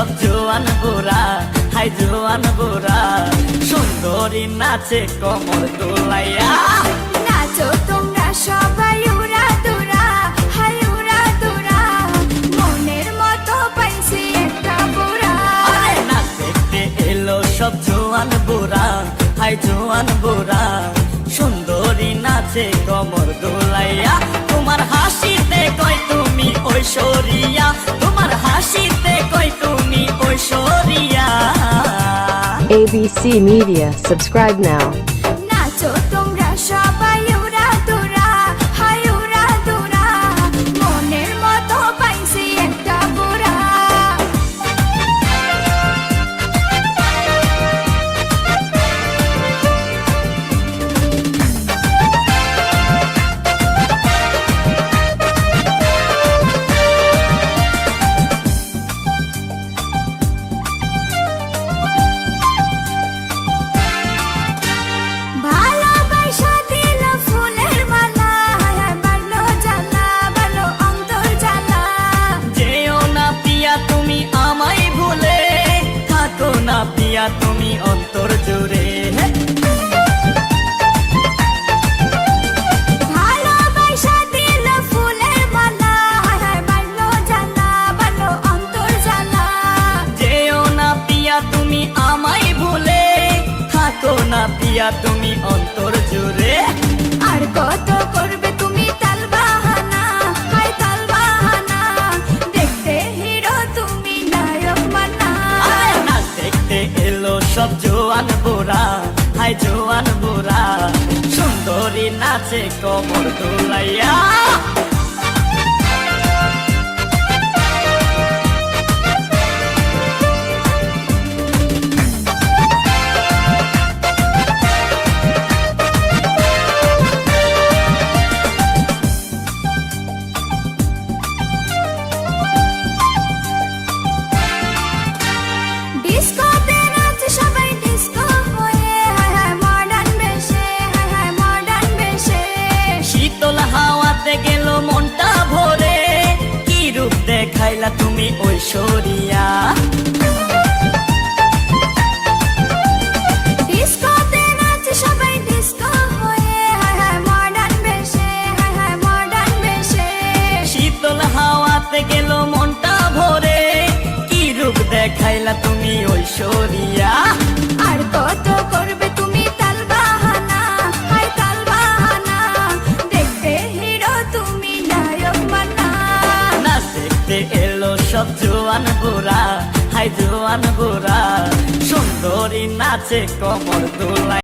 সব জোয়ান বুড়া, হাই জোয়ান বুড়া, সুন্দরী নাচে কমর দোলাইয়া। নাচো তোমরা সবাই উড়া দুরা, হাই উড়া দুরা, মনের মতো পাইছি একটা বুড়া। আরে নাচ দেখতে এলো সব জোয়ান বুড়া, হাই জোয়ান বুড়া, সুন্দরী নাচে কমর দোলাইয়া। তোমার হাসিতে কই তুমি ঐশ্বরিয়া, তোমার হাসিতে কই তুমি Aishwarya. ABC Media, subscribe now. নাচো তোমরা সবাই উড়া দুরা, হাই উড়া দুরা, মনের মতো পাইছি একটা বুড়া। ভালোবাসা দিল ফুলের মালা, বাড়লো জ্বালা, বাড়লো অন্তর জ্বালা। যেও না পিয়া তুমি আমায় ভুলে, থাকো না পিয়া তুমি অন্তর জুড়ে। ভালোবাসা দিল ফুলের মালা, বাড়লো জ্বালা, বাড়লো অন্তর জ্বালা। যেও না পিয়া তুমি আমায় ভুলে, থাকো না পিয়া তুমি অন্তর জুড়ে। আর কত করবে তুমি তাল বাহানা, হাই তাল বাহানা, দেখতে হিরো তুমি নায়ক মানা। আরে নাচ দেখতে এলো সব জোয়ান বুড়া, হাই জোয়ান বুড়া, সুন্দরী নাচে কমর দোলাইয়া। ডিস্কোতে নাচে সবাই ডিস্কো হয়ে, হায় হায় মডার্ন বেশে, হায় হায় মডার্ন বেশে। শীতল হাওয়াতে গেল মনটা ভরে, কি রূপ দেখাইলা তুমি ঐশ্বরিয়া। ডিস্কোতে নাচে সবাই ডিস্কো হয়ে, হায় হায় মডার্ন বেশে, হায় হায় মডার্ন বেশে। শীতল হাওয়াতে গেল মনটা ভরে, কি রূপ দেখাইলা তুমি ঐশ্বরিয়া। আর কত করবে তুমি তাল বাহানা, হাই তাল বাহানা, দেখতে হিরো তুমি নায়ক মানা। নাচ দেখতে এলো সব জোয়ান বুড়া, হাই জোয়ান বুড়া, সুন্দরী নাচে কমর দোলাইয়া।